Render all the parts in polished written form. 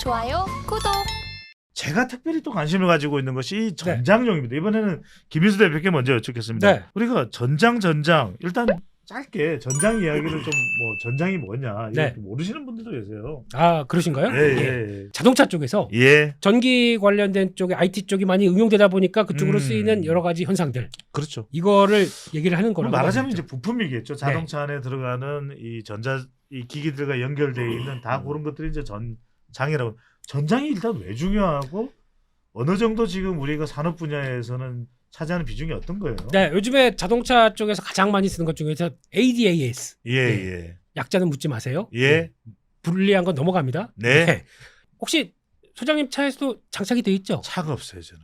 좋아요, 구독. 제가 특별히 또 관심을 가지고 있는 것이 전장용입니다. 이번에는 김인수 대표께 먼저 여쭙겠습니다. 네. 우리가 전장 일단 짧게 전장 이야기를 좀 뭐 전장이 뭐냐 이거 모르시는 분들도 계세요. 아, 그러신가요? 예. 자동차 쪽에서 예. 전기 관련된 쪽에 IT 쪽이 많이 응용되다 보니까 그쪽으로 쓰이는 여러 가지 현상들. 그렇죠. 이거를 얘기를 하는 거라고 말하자면 봐야죠. 이제 부품이겠죠. 자동차 안에 들어가는 이 이 기기들과 연결되어 있는 다 그런 것들이 이제 전장이라고. 전장이 일단 왜 중요하고 어느 정도 지금 우리가 산업 분야에서는 차지하는 비중이 어떤 거예요? 네, 요즘에 자동차 쪽에서 가장 많이 쓰는 것 중에서 ADAS. 예. 약자는 묻지 마세요. 예. 불리한 건 넘어갑니다. 네. 혹시 소장님 차에서도 장착이 돼 있죠? 차가 없어요, 저는.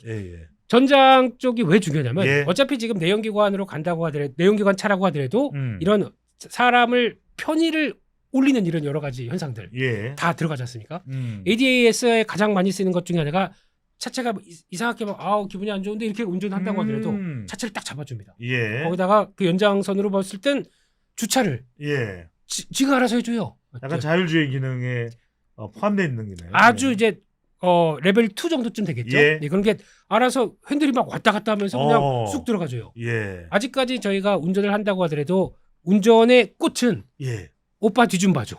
예. 전장 쪽이 왜 중요하냐면 예. 어차피 지금 내연기관으로 간다고 하더라도 내연기관 차라고 하더라도 이런 사람을 편의를 올리는 이런 여러 가지 현상들 예. 다 들어가지 않습니까? ADAS에 가장 많이 쓰는 것 중에 하나가 차체가 이상하게 막 기분이 안 좋은데 이렇게 운전한다고 하더라도 차체를 딱 잡아줍니다. 예. 거기다가 그 연장선으로 봤을 땐 주차를 예. 지가 알아서 해줘요. 약간 자율주행 기능에 포함되어 있는 기능. 아주 이제 레벨 2 정도쯤 되겠죠. 예. 네, 그런 게 알아서 핸들이 막 왔다 갔다 하면서 그냥 쑥 들어가줘요. 예. 아직까지 저희가 운전을 한다고 하더라도 운전의 꽃은 예. 오빠 뒤 좀 봐줘.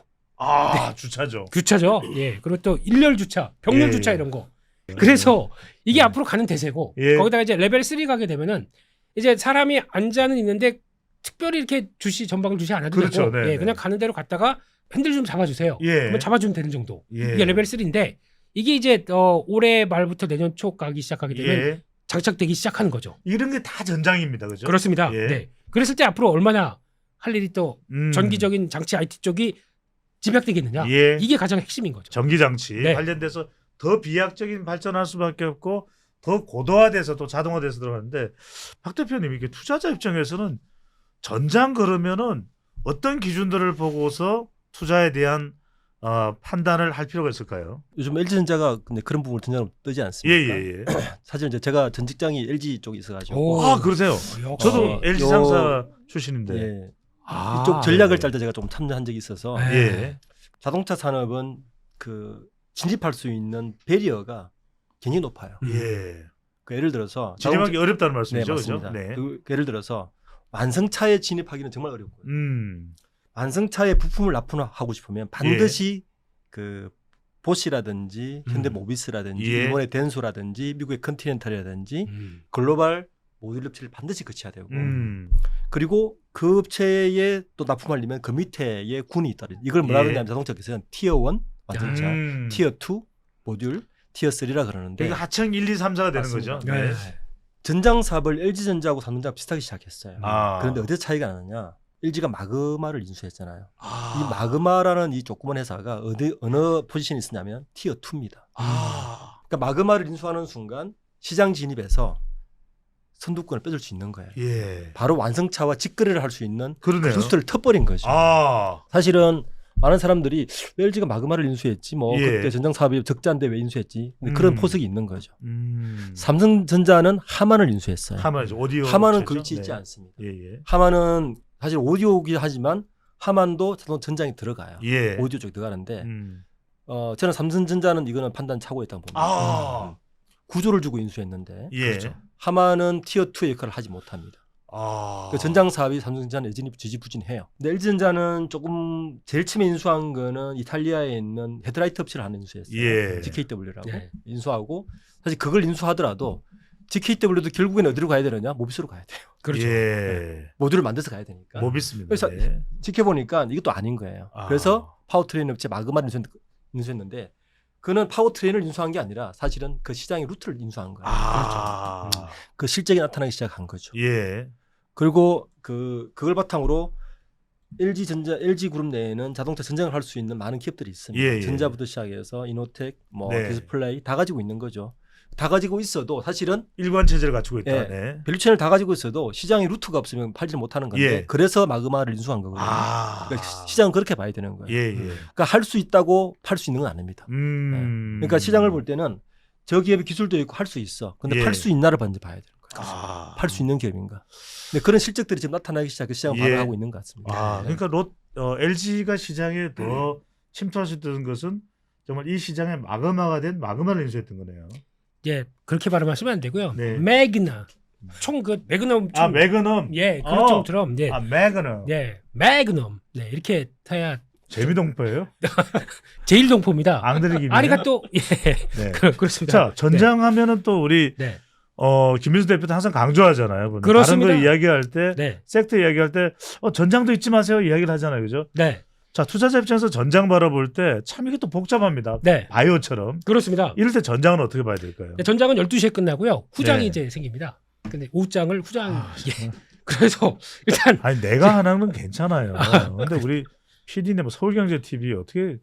주차죠. 주차죠. 예. 그리고 또 일렬 주차, 병렬 예. 주차 이런 거. 그래서 이게 앞으로 가는 대세고 예. 거기다가 이제 레벨 3 가게 되면은 이제 사람이 앉아는 있는데 특별히 이렇게 전방을 주시 않아도 그렇죠. 되고 네, 그냥 가는 대로 갔다가 핸들 좀 잡아주세요. 예. 그러면 잡아주면 되는 정도. 예. 이게 레벨 3인데 이게 이제 올해 말부터 내년 초 가기 시작하게 되면 예. 장착되기 시작하는 거죠. 이런 게 다 전장입니다. 그죠? 그렇습니다. 예. 네. 그랬을 때 앞으로 얼마나 할 일이 또 전기적인 장치 IT 쪽이 집약되겠느냐. 예. 이게 가장 핵심인 거죠. 전기장치 네. 관련돼서 더 비약적인 발전할 수밖에 없고 더 고도화돼서 또 자동화돼서 들어가는데 박 대표님 이게 투자자 입장에서는 전장 그러면은 어떤 기준들을 보고서 투자에 대한 판단을 할 필요가 있을까요? 요즘 LG전자가 근데 그런 부분을 전장으로 뜨지 않습니까? 예. 사실 이제 제가 전 직장이 LG 쪽에 있어가지고 그러세요? 역시. 저도 LG 상사 출신인데. 예. 이쪽 전략을 짤 때 제가 좀 참여한 적이 있어서 예. 자동차 산업은 그 진입할 수 있는 배리어가 굉장히 높아요. 예. 그 예를 들어서 진입하기 어렵다는 말씀이죠, 네, 그죠? 맞습니다. 네. 그 예를 들어서 완성차에 진입하기는 정말 어렵고요. 음. 완성차에 부품을 납품하고 싶으면 반드시 그 보시라든지 현대모비스라든지 예. 일본의 덴소라든지 미국의 컨티넨탈이라든지 글로벌 모듈 업체를 반드시 거쳐야 되고 그리고 그 업체에 또 납품하려면 그 밑에의 군이 있다. 이걸 뭐라 그러냐면 자동차에서는 티어 1 완성차, 티어 2 모듈, 티어 3라 그러는데 그러니까 하청 1, 2, 3, 4가 되는 맞습니다. 거죠. 네. 전장 사업을 LG전자하고 삼성전자가 비슷하게 시작했어요. 아. 그런데 어디서 차이가 나느냐? LG가 마그마를 인수했잖아요. 이 마그마라는 이 조그만 회사가 어느 포지션에 있었냐면 티어 2입니다. 그러니까 마그마를 인수하는 순간 시장 진입에서 선두권을 뺏을 수 있는 거예요. 예. 바로 완성차와 직거래를 할 수 있는 그러네요. 그 루트를 터버린 거죠. 사실은 많은 사람들이 왜 LG가 마그마를 인수했지? 뭐 예. 그때 전장 사업이 적자인데 왜 인수했지? 그런 포석이 있는 거죠. 삼성전자는 하만을 인수했어요. 하만이죠. 오디오. 하만은 업체죠? 그 위치에 있지 네. 않습니다. 예. 하만은 사실 오디오이긴 하지만 하만도 전장에 들어가요. 예. 오디오 쪽에 들어가는데 저는 삼성전자는 이거는 판단 착오였다고 봅니다. 구조를 주고 인수했는데 예. 그렇죠. 하만은 티어 2의 역할을 하지 못합니다. 그 전장 사업이 삼성전자는 여전히 지지부진해요. 근데 LG전자는 조금 제일 처음에 인수한 거는 이탈리아에 있는 헤드라이트 업체를 하나 인수했어요. 예. GKW라고 네. 인수하고 사실 그걸 인수하더라도 GKW도 결국엔 어디로 가야 되느냐? 모비스로 가야 돼요. 그렇죠. 예. 모듈을 만들어서 가야 되니까. 모비스입니다. 그래서 예. 지켜보니까 이것도 아닌 거예요. 그래서 파워트레인 업체 마그마를 인수했는데 그는 파워트레인을 인수한 게 아니라 사실은 그 시장의 루트를 인수한 거예요. 그렇죠. 그 실적이 나타나기 시작한 거죠. 예. 그리고 그걸 바탕으로 LG그룹 내에는 자동차 전장을 할 수 있는 많은 기업들이 있습니다. 예. 전자부터 시작해서 이노텍, 네. 디스플레이 다 가지고 있는 거죠. 다 가지고 있어도 사실은 일관 체제를 갖추고 있다. 예. 네. 밸류체인을 다 가지고 있어도 시장에 루트가 없으면 팔지 못하는 건데 예. 그래서 마그마를 인수한 거거든요. 그러니까 시장은 그렇게 봐야 되는 거예요. 예. 그러니까 할 수 있다고 팔 수 있는 건 아닙니다. 그러니까 시장을 볼 때는 저 기업의 기술도 있고 할 수 있어. 근데 예. 팔 수 있나를 먼저 봐야 되는 거예요. 팔 수 있는 기업인가. 근데 그런 실적들이 지금 나타나기 시작해 시장을 반응하고 있는 것 같습니다. 그러니까 LG가 시장에 더 침투할 수 있던 것은 정말 이 시장에 마그마가 된 마그마를 인수했던 거네요. 예, 그렇게 발음하시면 안 되고요. 네. 매그나 총 그 매그넘 총, 매그넘. 예, 그런 총처럼 네. 매그넘. 네, 매그넘. 네, 이렇게 타야 재미동포예요? 제일동포입니다. 앙드레 김. 아리가또 예. 네. 그렇습니다. 자, 전장하면은 또 우리 네. 김민수 대표도 항상 강조하잖아요. 보면. 그렇습니다. 다른 거 이야기할 때 네. 섹터 이야기할 때 전장도 잊지 마세요 이야기를 하잖아요. 그죠? 네. 자, 투자자 입장에서 전장 바라볼 때 참 이게 또 복잡합니다. 네. 바이오처럼. 그렇습니다. 이럴 때 전장은 어떻게 봐야 될까요? 네, 전장은 12시에 끝나고요. 후장이 네. 이제 생깁니다. 근데 오후장을 후장 예. 그래서 일단 아니 내가 하나는 괜찮아요. 근데 우리 PD네 뭐 서울경제TV 어떻게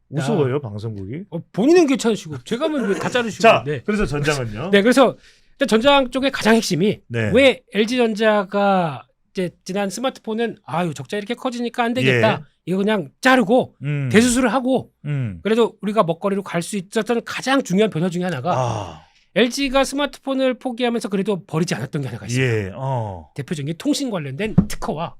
무서워요 방송국이? 본인은 괜찮으시고 제가 왜 다 자르시고 자, 네. 그래서 전장은요? 네, 그래서 일단 전장 쪽의 가장 핵심이 네. 왜 LG전자가 이제 지난 스마트폰은 아유 적자 이렇게 커지니까 안 되겠다. 예. 이거 그냥 자르고 대수술을 하고 그래도 우리가 먹거리로 갈 수 있었던 가장 중요한 변화 중에 하나가 LG가 스마트폰을 포기하면서 그래도 버리지 않았던 게 하나가 있습니다. 예. 대표적인 통신 관련된 특허와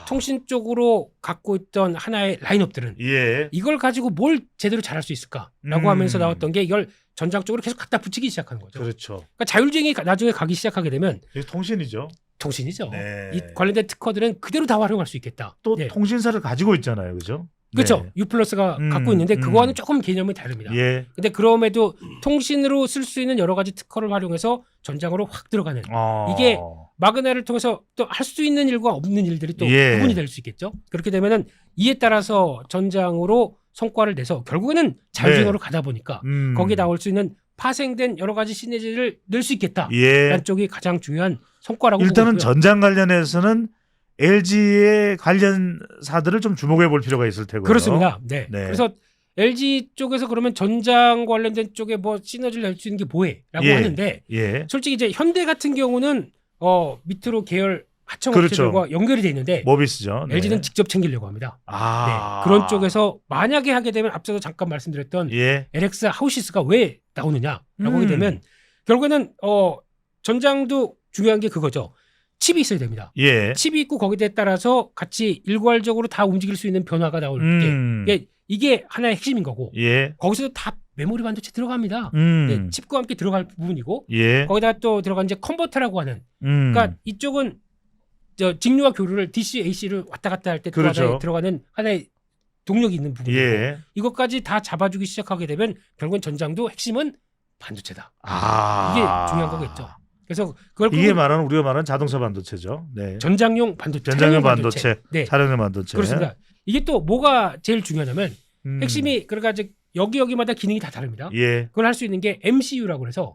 통신 쪽으로 갖고 있던 하나의 라인업들은 예. 이걸 가지고 뭘 제대로 잘할 수 있을까라고 하면서 나왔던 게 이걸 전장 쪽으로 계속 갖다 붙이기 시작하는 거죠. 그렇죠. 그러니까 자율주행이 나중에 가기 시작하게 되면 이게 통신이죠. 통신이죠. 네. 이 관련된 특허들은 그대로 다 활용할 수 있겠다. 또 네. 통신사를 가지고 있잖아요, 그죠? 그렇죠. 네. U+가 갖고 있는데 그거와는 조금 개념이 다릅니다. 예. 근데 그럼에도 통신으로 쓸 수 있는 여러 가지 특허를 활용해서 전장으로 확 들어가는 이게 마그나를 통해서 또 할 수 있는 일과 없는 일들이 또 예. 구분이 될 수 있겠죠. 그렇게 되면은 이에 따라서 전장으로 성과를 내서 결국에는 자율주행으로 가다 보니까 거기에 나올 수 있는 파생된 여러 가지 시너지를 낼 수 있겠다. 예. 라는 쪽이 가장 중요한 성과라고 일단은 보고 있고요. 전장 관련해서는 LG의 관련사들을 좀 주목해 볼 필요가 있을 테고요. 그렇습니다. 네. 네. 그래서 LG 쪽에서 그러면 전장 관련된 쪽에 뭐 시너지를 낼 수 있는 게 뭐해?라고 예. 하는데 예. 솔직히 이제 현대 같은 경우는 밑으로 계열 하청 그렇죠. 업체들과 연결이 돼 있는데 모비스죠. 네. LG는 직접 챙기려고 합니다. 아. 네. 그런 쪽에서 만약에 하게 되면 앞서서 잠깐 말씀드렸던 예. LX 하우시스가 왜 나오느냐라고 하게 되면 결국에는 전장도 중요한 게 그거죠. 칩이 있어야 됩니다. 예. 칩이 있고 거기에 따라서 같이 일괄적으로 다 움직일 수 있는 변화가 나올 게 이게 하나의 핵심인 거고 예. 거기서도 다 메모리 반도체 들어갑니다. 네, 칩과 함께 들어갈 부분이고 예. 거기다 또 들어간 이제 컨버터라고 하는 그러니까 이쪽은 직류와 교류를 DC, AC를 왔다 갔다 할 때 그렇죠. 들어가는 하나의 동력이 있는 부분이고 예. 이것까지 다 잡아주기 시작하게 되면 결국은 전장도 핵심은 반도체다. 아. 이게 중요한 거겠죠. 그래서 그걸 이게 말하는 우리가 말하는 자동차 반도체죠. 네. 전장용 반도체, 전장용 차량용 반도체, 네, 차량용 반도체. 그렇습니다. 이게 또 뭐가 제일 중요하냐면 음. 핵심이 그러니까 이제 여기마다 기능이 다 다릅니다. 예. 그걸 할 수 있는 게 MCU라고 해서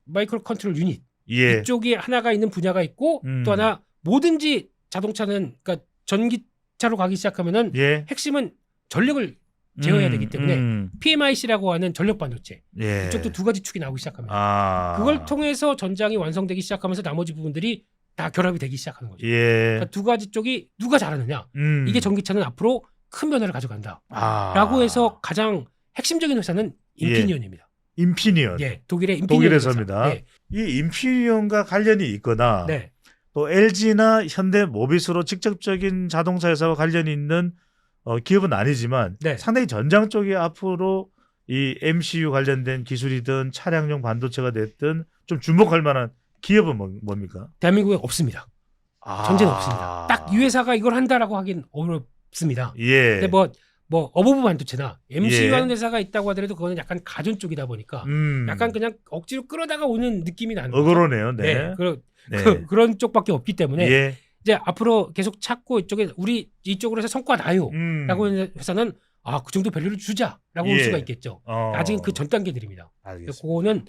마이크로 컨트롤 유닛 예. 이쪽이 하나가 있는 분야가 있고 또 하나 뭐든지 자동차는 그러니까 전기차로 가기 시작하면은 예. 핵심은 전력을 제어해야 되기 때문에 PMIC라고 하는 전력 반도체 예. 이쪽도 두 가지 축이 나오기 시작합니다. 아. 그걸 통해서 전장이 완성되기 시작하면서 나머지 부분들이 다 결합이 되기 시작하는 거죠. 예. 그러니까 두 가지 쪽이 누가 잘하느냐 이게 전기차는 앞으로 큰 변화를 가져간다. 아. 라고 해서 가장 핵심적인 회사는 인피니언입니다. 인피니언. 예, 독일의 인피니언 독일에서입니다. 네. 이 인피니언과 관련이 있거나 네. 또 LG나 현대 모비스로 직접적인 자동차 회사와 관련이 있는 기업은 아니지만 네. 상당히 전장 쪽이 앞으로 이 MCU 관련된 기술이든 차량용 반도체가 됐든 좀 주목할 만한 기업은 뭡니까? 대한민국에 없습니다. 아. 전제는 없습니다. 딱 이 회사가 이걸 한다라고 하긴 어렵습니다. 예. 근데 뭐 어버브 반도체나 MCU 예. 하는 회사가 있다고 하더라도 그거는 약간 가전 쪽이다 보니까 약간 그냥 억지로 끌어다가 오는 느낌이 나는 거죠. 어그러네요. 네. 네. 그런 쪽밖에 없기 때문에 예. 이제 앞으로 계속 찾고 이쪽에 우리 이쪽으로 해서 성과 나요라고 하는 회사는 그 정도 밸류를 주자라고 볼 예. 수가 있겠죠. 아직은 그 전 단계들입니다. 알겠습니다. 그거는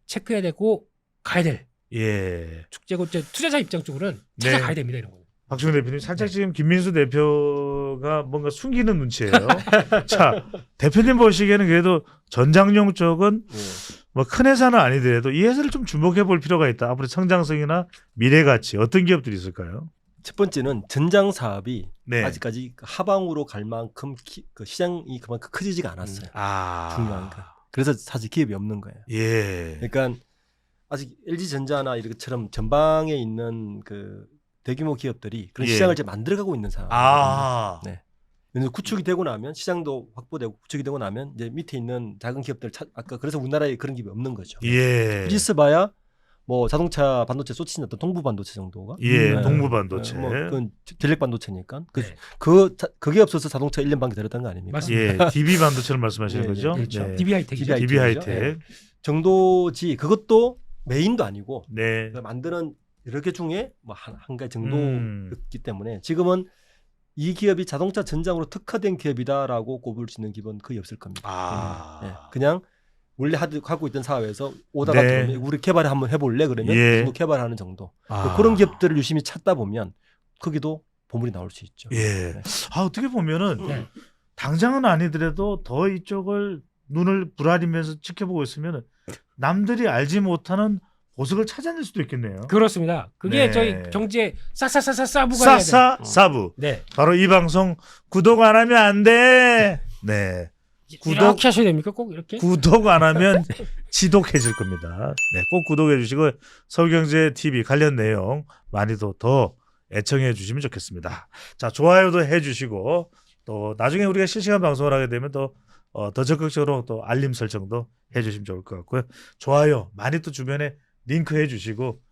체크해야 되고 가야 될 예. 축제고 투자자 입장 쪽으로는 네. 찾아가야 됩니다. 이런 거. 박주영 대표님 살짝 네. 지금 김민수 대표가 뭔가 숨기는 눈치예요. 자, 대표님 보시기에는 그래도 전장용 쪽은 뭐 큰 회사는 아니더라도 이 회사를 좀 주목해 볼 필요가 있다. 앞으로 성장성이나 미래 가치 어떤 기업들이 있을까요? 첫 번째는 전장 사업이 네. 아직까지 하방으로 갈 만큼 그 시장이 그만큼 커지지가 않았어요. 중요한 거. 그래서 사실 기업이 없는 거예요. 예. 그러니까 아직 LG 전자나 이런 것처럼 전방에 있는 그 대규모 기업들이 그런 예. 시장을 이제 만들어가고 있는 상황. 네. 왜냐면 구축이 되고 나면 시장도 확보되고 구축이 되고 나면 이제 밑에 있는 작은 기업들 아까 그래서 우리나라에 그런 기업이 없는 거죠. 예. 있어봐야 뭐 자동차 반도체 쏟치는 동부 반도체 정도가. 예, 네. 동부 반도체. 뭐 그건 전력 반도체니까. 네. 그게 없어서 자동차 1년 반 기다렸던 거 아닙니까? 맞습니다. 예, DB 반도체를 말씀하시는 예, 거죠? 예, 그렇죠. 네. DB 하이텍. DB DB 하이텍. 정도지 그것도 메인도 아니고 네. 만드는 여러 개 중에 뭐 한 가지 음. 정도였기 때문에 지금은 이 기업이 자동차 전장으로 특화된 기업이다라고 꼽을 수 있는 기업은 거의 없을 겁니다. 아. 예. 그냥 원래 하고 있던 사업에서 오다가 네. 들어오면 우리 개발 한번 해볼래 그러면 예. 그 정도 개발하는 정도. 아. 그런 기업들을 유심히 찾다 보면 거기도 보물이 나올 수 있죠. 예. 네. 아, 어떻게 보면은 네. 당장은 아니더라도 더 이쪽을 눈을 부라리면서 지켜보고 있으면 남들이 알지 못하는 보석을 찾아낼 수도 있겠네요. 그렇습니다. 그게 네. 저희 경제 싸싸싸싸싸부가 해야 돼. 사사사부. 네. 바로 이 방송 구독 안 하면 안 돼. 네. 이렇게 하셔야 됩니까? 꼭 이렇게? 구독 안 하면 지독해질 겁니다. 네, 꼭 구독해 주시고 서울경제TV 관련 내용 많이도 더 애청해 주시면 좋겠습니다. 자, 좋아요도 해 주시고 또 나중에 우리가 실시간 방송을 하게 되면 더 적극적으로 또 알림 설정도 해 주시면 좋을 것 같고요. 좋아요 많이 또 주변에 링크 해 주시고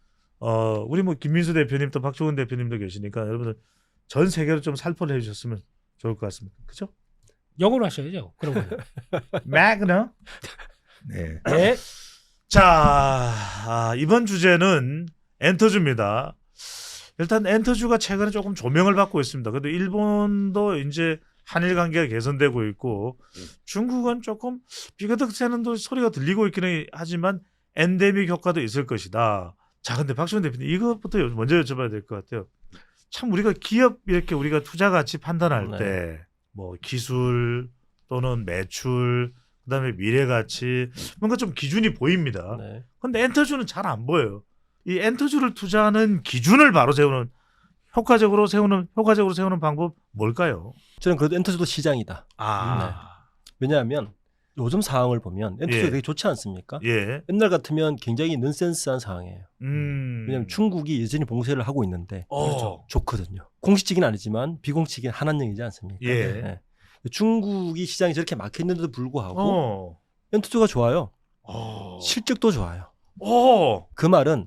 우리 뭐 김민수 대표님 또 박종훈 대표님도 계시니까 여러분들 전 세계로 좀 살포를 해 주셨으면 좋을 것 같습니다. 그렇죠? 영어로 하셔야죠. 그런 거는. 매그너. 네. 네. 자, 이번 주제는 엔터주입니다. 일단 엔터주가 최근에 조금 조명을 받고 있습니다. 그래도 일본도 이제 한일 관계가 개선되고 있고 중국은 조금 삐그덕새는 또 소리가 들리고 있기는 하지만 엔데믹 효과도 있을 것이다. 자, 근데 박시원 대표님 이것부터 먼저 여쭤봐야 될 것 같아요. 참 우리가 기업 이렇게 우리가 투자 가치 판단할 네. 때 뭐 기술 또는 매출 그다음에 미래 가치 뭔가 좀 기준이 보입니다. 네. 근데 엔터주는 잘 안 보여요. 이 엔터주를 투자하는 기준을 바로 세우는 효과적으로 세우는 방법 뭘까요? 저는 그래도 엔터주도 시장이다. 아, 왜냐하면 요즘 상황을 보면 엔터주가 예. 되게 좋지 않습니까? 예, 옛날 같으면 굉장히 넌센스한 상황이에요. 왜냐하면 중국이 여전히 봉쇄를 하고 있는데 그렇죠. 좋거든요. 공식적인 아니지만 비공식적인 한한령이지 않습니까? 예. 네. 중국이 시장이 저렇게 막혀 있는데도 불구하고 어, 엔터주가 좋아요. 어, 실적도 좋아요. 어, 그 말은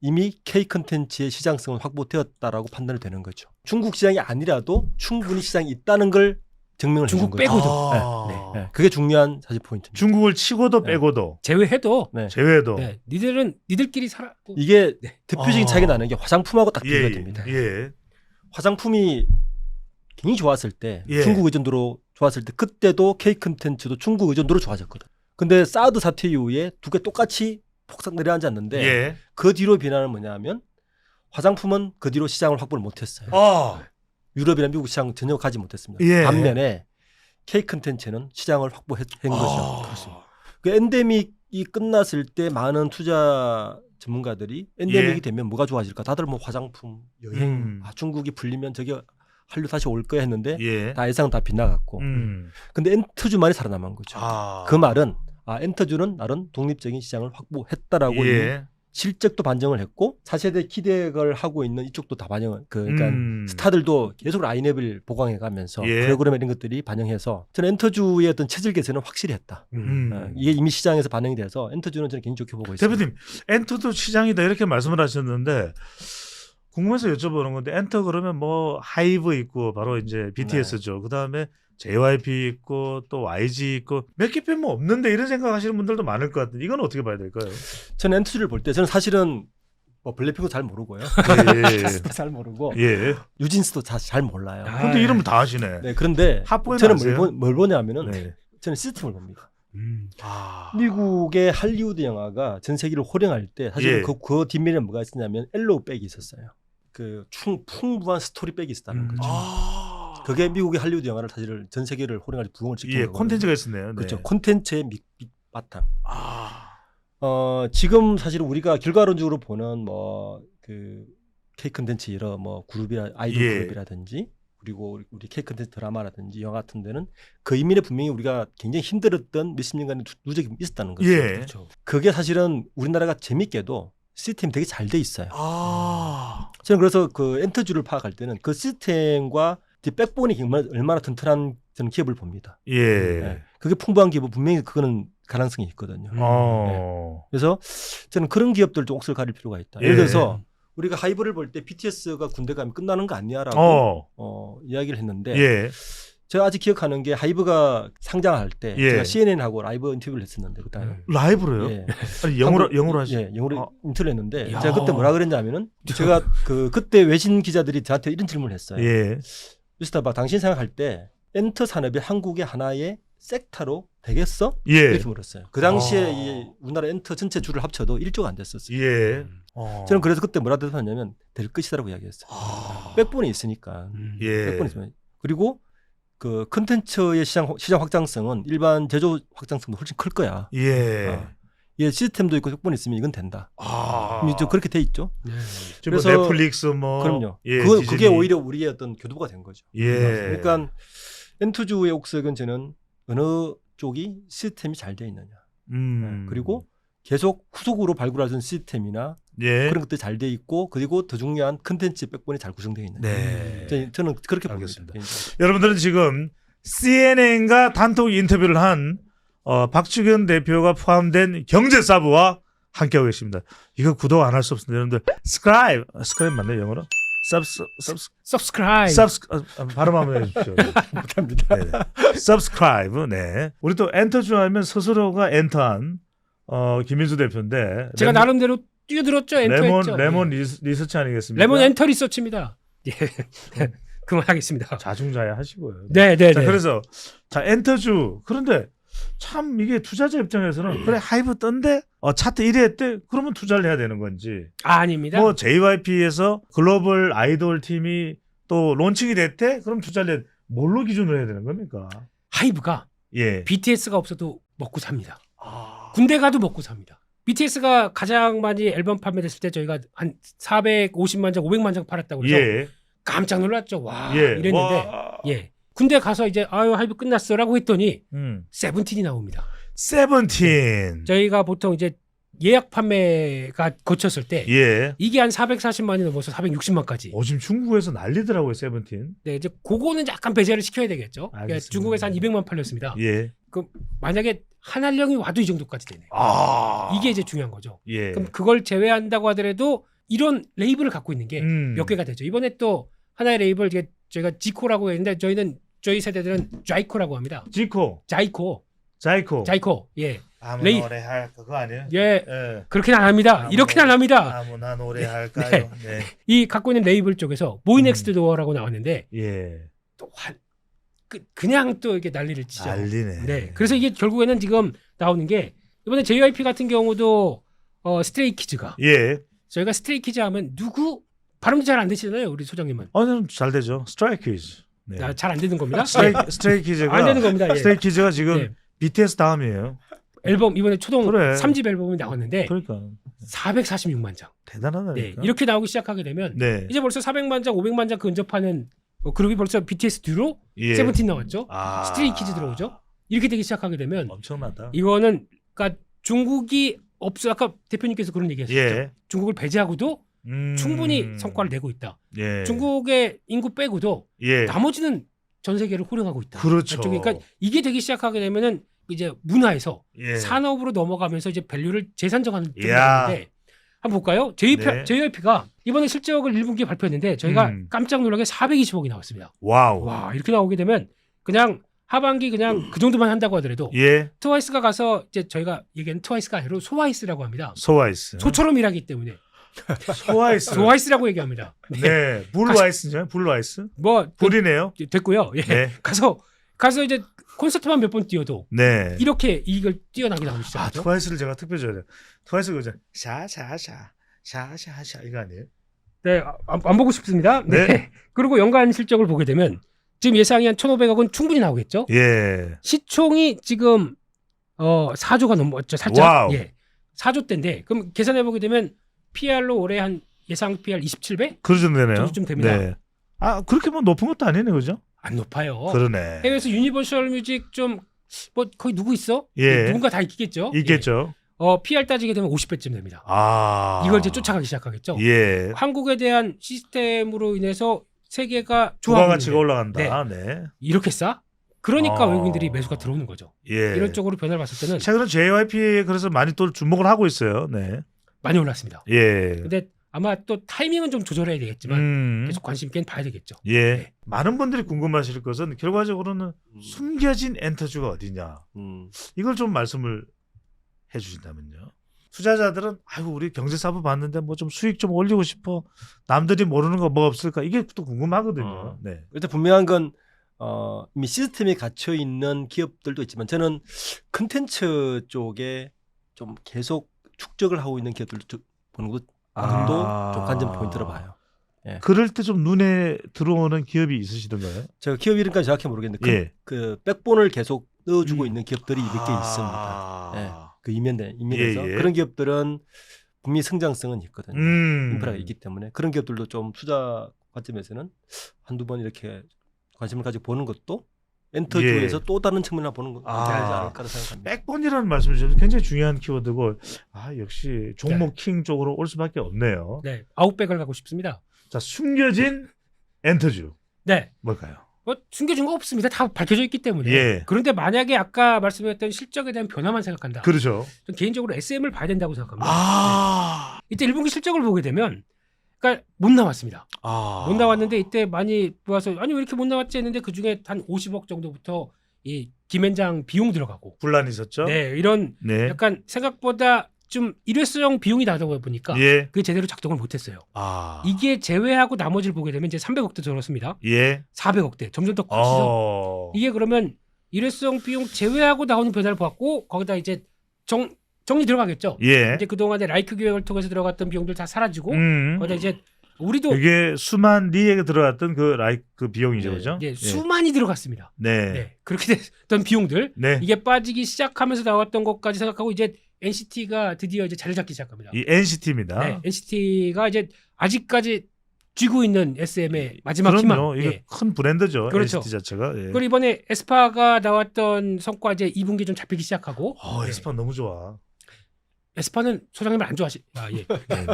이미 K 컨텐츠의 시장성은 확보되었다라고 판단이 되는 거죠. 중국 시장이 아니라도 충분히 시장이 있다는 걸 증명을 해준 중국 거죠. 빼고도. 네. 그게 중요한 사실 포인트입니다. 중국을 치고도 네. 빼고도 제외해도 네. 제외도 네. 니들끼리 살아. 이게 네. 대표적인 차이가 나는 게 화장품하고 딱 비교가 예, 됩니다. 예, 화장품이 굉장히 좋았을 때 예. 중국 의존도로 좋았을 때 그때도 K 컨텐츠도 중국 의존도로 좋아졌거든. 근데 사드 사태 이후에 두 개 똑같이 폭삭 내려앉았는데 예. 그 뒤로 변화는 뭐냐면 화장품은 그 뒤로 시장을 확보를 못했어요. 유럽이나 미국 시장 전혀 가지 못했습니다. 예. 반면에 K 컨텐츠는 시장을 확보한 거죠. 그렇습니다. 그 엔데믹이 끝났을 때 많은 투자 전문가들이 엔데믹이 예. 되면 뭐가 좋아질까? 다들 뭐 화장품, 여행, 중국이 풀리면 저기 한류 다시 올 거야 했는데 예. 다 예상 다 빗나갔고. 근데 엔터주만이 살아남은 거죠. 그 말은 엔터주는 나름 독립적인 시장을 확보했다라고 있는 예. 실적도 반영을 했고 차세대 기대를 하고 있는 이쪽도 다 반영을 그러니까 스타들도 계속 라인업을 보강해가면서 예. 프로그램 이런 것들이 반영해서 저는 엔터주의 어떤 체질 개선은 확실히 했다. 이게 이미 시장에서 반영이 돼서 엔터주는 저는 굉장히 좋게 보고 있습니다. 대표님 엔터도 시장이다 이렇게 말씀을 하셨는데 궁금해서 여쭤보는 건데 엔터 그러면 뭐 하이브 있고 바로 이제 BTS죠. 그다음에 JYP 있고 또 YG 있고 몇 개 빼면 없는데 이런 생각하시는 분들도 많을 것 같은데 이건 어떻게 봐야 될까요? 저는 엔터주를 볼 때 저는 사실은 뭐 블랙핑크도 잘 모르고요. 예. 잘 모르고 예. 뉴진스도 잘 몰라요. 근데 이름을 다 아시네. 네, 그런데 합보에는 저는 아세요? 뭘 보냐면은 네. 저는 시스템을 봅니다. 아. 미국의 할리우드 영화가 전 세계를 호령할 때 사실 예. 그 뒷면에 뭐가 있었냐면 엘로우 백이 있었어요. 그 풍부한 스토리 백이 있었다는 거죠. 그게 미국의 할리우드 영화를 사실 전 세계를 호령할 때 부흥을 시킨 예, 거거든요. 콘텐츠가 있었네요. 네. 그렇죠. 콘텐츠의 밑바탕. 아. 지금 사실 우리가 결과론적으로 보는 뭐 그 K 콘텐츠 여러 뭐 그룹이나 아이돌 예. 그룹이라든지 그리고 우리 K 콘텐츠 드라마라든지 영화 같은 데는 그 이면에 분명히 우리가 굉장히 힘들었던 몇십 년간의 누적이 있었다는 거죠. 예. 그렇죠. 그게 사실은 우리나라가 재밌게도 시스템이 되게 잘 돼 있어요. 아. 저는 그래서 그 엔터주를 파악할 때는 그 시스템과 백본이 얼마나 튼튼한 저는 기업을 봅니다. 예. 네. 그게 풍부한 기업은 분명히 그거는 가능성이 있거든요. 그래서 저는 그런 기업들 좀 옥을 가릴 필요가 있다. 예. 예를 들어서 우리가 하이브를 볼 때 BTS가 군대 가면 끝나는 거 아니야라고 이야기를 했는데 예. 제가 아직 기억하는 게 하이브가 상장할 때 예. 제가 CNN하고 라이브 인터뷰를 했었는데 그때 라이브로요? 예. 아니 영어로 하시. 예, 영어로 인터뷰를 했는데 야. 제가 그때 뭐라 그랬냐면은 제가 그때 외신 기자들이 저한테 이런 질문을 했어요. 예. 미스터 박 당신 생각할 때 엔터 산업이 한국의 하나의 섹터로 되겠어? 예. 이렇게 물었어요. 그 당시에 아. 이 우리나라 엔터 전체 줄을 합쳐도 1조가 안 됐었어요. 예. 저는 그래서 그때 뭐라 대답했냐면 될 것이다라고 이야기했어요. 백본이 있으니까. 예. 백본이 있으면. 그리고 그 컨텐츠의 시장 확장성은 일반 제조 확장성도 훨씬 클 거야. 예. 이게 시스템도 있고 백본이 있으면 이건 된다. 이제 그렇게 돼 있죠. 지금 그래서 넷플릭스 뭐 그럼요. 예, 그게 디즈니. 오히려 우리의 어떤 교두보가 된 거죠. 예. 그러니까 엔투주의 옥석은 저는 어느 쪽이 시스템이 잘 돼 있느냐. 그리고 계속 후속으로 발굴할 수 있는 시스템이나 예. 그런 것들이 잘 돼 있고 그리고 더 중요한 컨텐츠 백본이 잘 구성되어 있느냐. 네. 저는 그렇게 알겠습니다. 봅니다. 여러분들은 지금 CNN과 단독 인터뷰를 한 박주경 대표가 포함된 경제사부와 함께하고 계십니다. 이거 구독 안 할 수 없습니다. 여러분들 subscribe 맞나요 영어로? subscribe. 발음 한번 해주십시오. 못합니다. 네. subscribe. 네. 우리 또 엔터주 하면 스스로가 엔터한 김민수 대표인데 제가 나름대로 뛰어들었죠. 엔터했죠. 레몬 리서치 아니겠습니까? 레몬 엔터 리서치입니다. 예. 그만하겠습니다. 자중자애 하시고요. 네. 자, 그래서 자 엔터주 그런데 참 이게 투자자 입장에서는 그래 하이브 뜬데 차트 1위 했대 그러면 투자를 해야 되는 건지 아닙니다. 뭐 JYP에서 글로벌 아이돌 팀이 또 론칭이 됐대 그럼 투자를 해야 뭘로 기준으로 해야 되는 겁니까? 하이브가 예. BTS가 없어도 먹고 삽니다. 군대 가도 먹고 삽니다. BTS가 가장 많이 앨범 판매됐을 때 저희가 한 450만 장, 500만 장 팔았다고 그래서 예. 깜짝 놀랐죠. 와 예. 이랬는데 와. 예. 군대 가서 이제 하이브 끝났어라고 했더니 음. 세븐틴이 나옵니다. 세븐틴. 저희가 보통 이제 예약 판매가 거쳤을 때 예. 이게 한 440만이 넘어서 460만까지. 지금 중국에서 난리더라고요 세븐틴. 네, 이제 그거는 약간 배제를 시켜야 되겠죠. 그러니까 알겠습니다. 중국에서 한 200만 팔렸습니다. 예. 그 만약에 한알령이 와도 이 정도까지 되네. 이게 이제 중요한 거죠. 예. 그럼 그걸 제외한다고 하더라도 이런 레이블을 갖고 있는 게 몇 개가 되죠. 이번에 또 하나의 레이블 저희가 지코라고 했는데 저희 세대들은 자이코라고 합니다. 자이코. 예. 아무 레이- 노래 할 그거 아니에요? 예. 예. 그렇게는 안 합니다. 이렇게는 안 합니다. 아무나 노래 할까요? 네. 이 갖고 있는 레이블 쪽에서 보이 넥스트 도어라고 나왔는데 예. 또 그냥 또 이렇게 난리를 치죠. 난리네. 네. 그래서 이게 결국에는 지금 나오는 게 이번에 JYP 같은 경우도 스트레이키즈가 예. 저희가 스트레이키즈 하면 누구 발음도 잘 안 되시잖아요. 우리 소장님은. 잘 되죠. 스트라이키즈. 네. 잘 안 되는 겁니다. 스트레이키즈가 안 되는 겁니다. 예. 스트레이키즈가 지금 네. BTS 다음이에요. 앨범 이번에 초동 그래. 3집 앨범이 나왔는데 그러니까 446만 장. 대단하다니까. 네. 이렇게 나오기 시작하게 되면 네. 이제 벌써 400만 장, 500만 장 근접하는 그룹이 벌써 BTS 뒤로 예. 세븐틴 나왔죠. 아. 스트레이키즈 들어오죠. 이렇게 되기 시작하게 되면 엄청나다. 이거는 그러니까 중국이 없어 아까 대표님께서 그런 얘기했었죠. 예. 중국을 배제하고도 충분히 성과를 내고 있다. 예. 중국의 인구 빼고도 예. 나머지는 전 세계를 호령하고 있다. 그렇죠. 그러니까 이게 되기 시작하게 되면은 이제 문화에서 예. 산업으로 넘어가면서 이제 밸류를 재산정하는 쪽이 이야. 나오는데 한번 볼까요? 네. JYP가 이번에 실적을 1분기에 발표했는데 저희가 깜짝 놀라게 420억이 나왔습니다. 와우. 와 이렇게 나오게 되면 그냥 하반기 그냥 그 정도만 한다고 하더라도 예. 트와이스가 가서 이제 저희가 얘기하는 트와이스가 아니라 소와이스라고 합니다. 소와이스. 소처럼 일하기 때문에 소와이스. 소와이스라고 얘기합니다. 네. 불와이스죠. 불와이스. 뭐 불이네요. 됐고요. 예. 네. 가서 이제 콘서트만 몇 번 뛰어도 네. 이렇게 이익을 뛰어나게 나오기 아, 시작하죠. 트와이스를 제가 특별히 줘야 돼요. 트와이스 그죠? 샤샤샤 이거 아니에요? 네, 안 보고 싶습니다. 네. 네. 그리고 연간 실적을 보게 되면 지금 예상이 한 1,500억은 충분히 나오겠죠. 예. 시총이 지금 4조가 넘었죠. 살짝. 와우. 예. 4조대인데 그럼 계산해 보게 되면 PR로 올해 한 예상 PR 27배? 그 정도 되네요. 정도쯤 됩니다. 네. 아, 그렇게 뭐 높은 것도 아니네. 그죠? 안 높아요. 그러네. 해외에서 유니버셜 뮤직 좀 뭐 거기 누구 있어? 예. 누군가 다 있겠죠. 있겠죠. PR 따지게 되면 50배쯤 됩니다. 아. 이걸 이제 쫓아가기 시작하겠죠. 예. 한국에 대한 시스템으로 인해서 세계가 부가가치가 좋아하고 올라간다. 네. 이렇게 싸? 그러니까 어. 외국인들이 매수가 들어오는 거죠. 예. 이런 쪽으로 변화를 봤을 때는 최근에 JYP에 그래서 많이 또 주목을 하고 있어요. 네. 많이 올랐습니다. 예. 근데 아마 또 타이밍은 좀 조절해야 되겠지만 계속 관심 있게 봐야 되겠죠. 예. 네. 많은 분들이 궁금하실 것은 결과적으로는 숨겨진 엔터주가 어디냐. 이걸 좀 말씀을 해 주신다면요. 투자자들은 아이고 우리 경제사부 봤는데 뭐 좀 수익 좀 올리고 싶어. 남들이 모르는 거 뭐 없을까? 이게 또 궁금하거든요. 네. 일단 분명한 건 이미 시스템에 갇혀 있는 기업들도 있지만 저는 컨텐츠 쪽에 좀 계속 축적을 하고 있는 기업들도 보는 것도 좀 관전 포인트로 봐요. 예. 그럴 때 좀 눈에 들어오는 기업이 있으시던가요? 제가 기업 이름까지 정확히 모르겠는데 예. 그 백본을 계속 넣어주고 있는 기업들이 몇 개 있습니다. 예. 그 이면에서 예. 그런 기업들은 분명히 성장성은 있거든요. 인프라가 있기 때문에 그런 기업들도 좀 투자 관점에서는 한두 번 이렇게 관심을 가지고 보는 것도 엔터주에서 또 다른 측면을 보는 것도 되지 않을까 생각합니다. 백본이라는 말씀이 저는 굉장히 중요한 키워드고 역시 종목 킹 쪽으로 올 수밖에 없네요. 네, 아웃백을 가고 싶습니다. 자, 숨겨진 엔터주. 네. 뭘까요? 숨겨진 거 없습니다. 다 밝혀져 있기 때문에. 예. 그런데 만약에 아까 말씀드렸던 실적에 대한 변화만 생각한다. 그렇죠. 전 개인적으로 SM을 봐야 된다고 생각합니다. 아. 네. 이때 1분기 실적을 보게 되면 그러니까 못 나왔습니다. 못 나왔는데 이때 많이 모아서 아니 왜 이렇게 못 나왔지 했는데 그중에 한 50억 정도부터 이 김앤장 비용 들어가고 분란이 있었죠? 네, 이런 네. 약간 생각보다 좀 일회성 비용이 나다 보니까 예. 그게 제대로 작동을 못했어요. 아. 이게 제외하고 나머지를 보게 되면 이제 300억대 들었습니다. 예. 400억대 점점 더 커지죠. 이게 그러면 일회성 비용 제외하고 나오는 변화를 보았고 거기다 이제 정리 들어가겠죠. 예. 이제 그동안에 라이크 기획을 통해서 들어갔던 비용들 다 사라지고 거기다 이제 우리도 이게 수만 리에 들어갔던 그 비용이죠, 네. 그죠? 예, 수만이 들어갔습니다. 네. 네. 그렇게 됐던 비용들 네. 이게 빠지기 시작하면서 나왔던 것까지 생각하고 이제 NCT가 드디어 이제 자리 잡기 시작합니다. 이 NCT입니다. 네, NCT가 이제 아직까지 쥐고 있는 SM의 마지막 희망. 그럼요. 이거 예. 큰 브랜드죠. 그렇죠. NCT 자체가. 예. 그리고 이번에 에스파가 나왔던 성과 이제 2분기 좀 잡히기 시작하고. 에스파 너무 좋아. 에스파는 소장님을 안 좋아하시. 예. 네.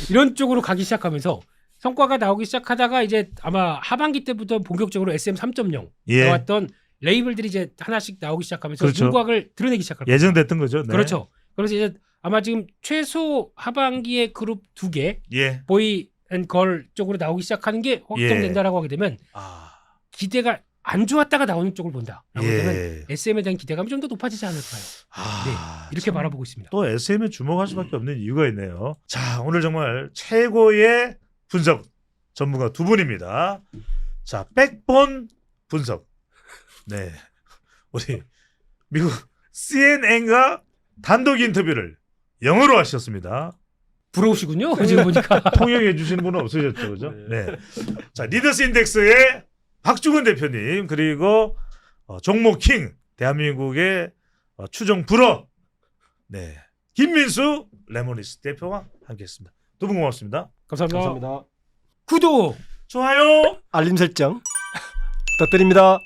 이런 쪽으로 가기 시작하면서 성과가 나오기 시작하다가 이제 아마 하반기 때부터 본격적으로 SM 3.0 예. 나왔던 레이블들이 이제 하나씩 나오기 시작하면서 그렇죠. 윤곽을 드러내기 시작할 겁니다. 예정됐던 거죠. 네. 그렇죠. 그래서 이제 아마 지금 최소 하반기에 그룹 2개 예. 보이 앤 걸 쪽으로 나오기 시작하는 게 확정된다라고 하게 되면 기대가 안 좋았다가 나오는 쪽을 본다. 라고 하면 SM에 대한 기대감이 좀 더 높아지지 않을까요? 네, 이렇게 바라보고 있습니다. 또 SM에 주목할 수밖에 없는 이유가 있네요. 자, 오늘 정말 최고의 분석 전문가 두 분입니다. 자, 백본 분석. 네, 우리 미국 CNN과 단독 인터뷰를 영어로 하셨습니다. 부러우시군요. 지금 보니까 통역해 주시는 분은 없으셨죠, 그죠? 네. 자, 리더스 인덱스의 박주근 대표님 그리고 종목 킹 대한민국의 추종 불어 네 김민수 레모니스 대표와 함께했습니다. 두 분 고맙습니다. 감사합니다. 구독, 좋아요, 알림 설정 부탁드립니다.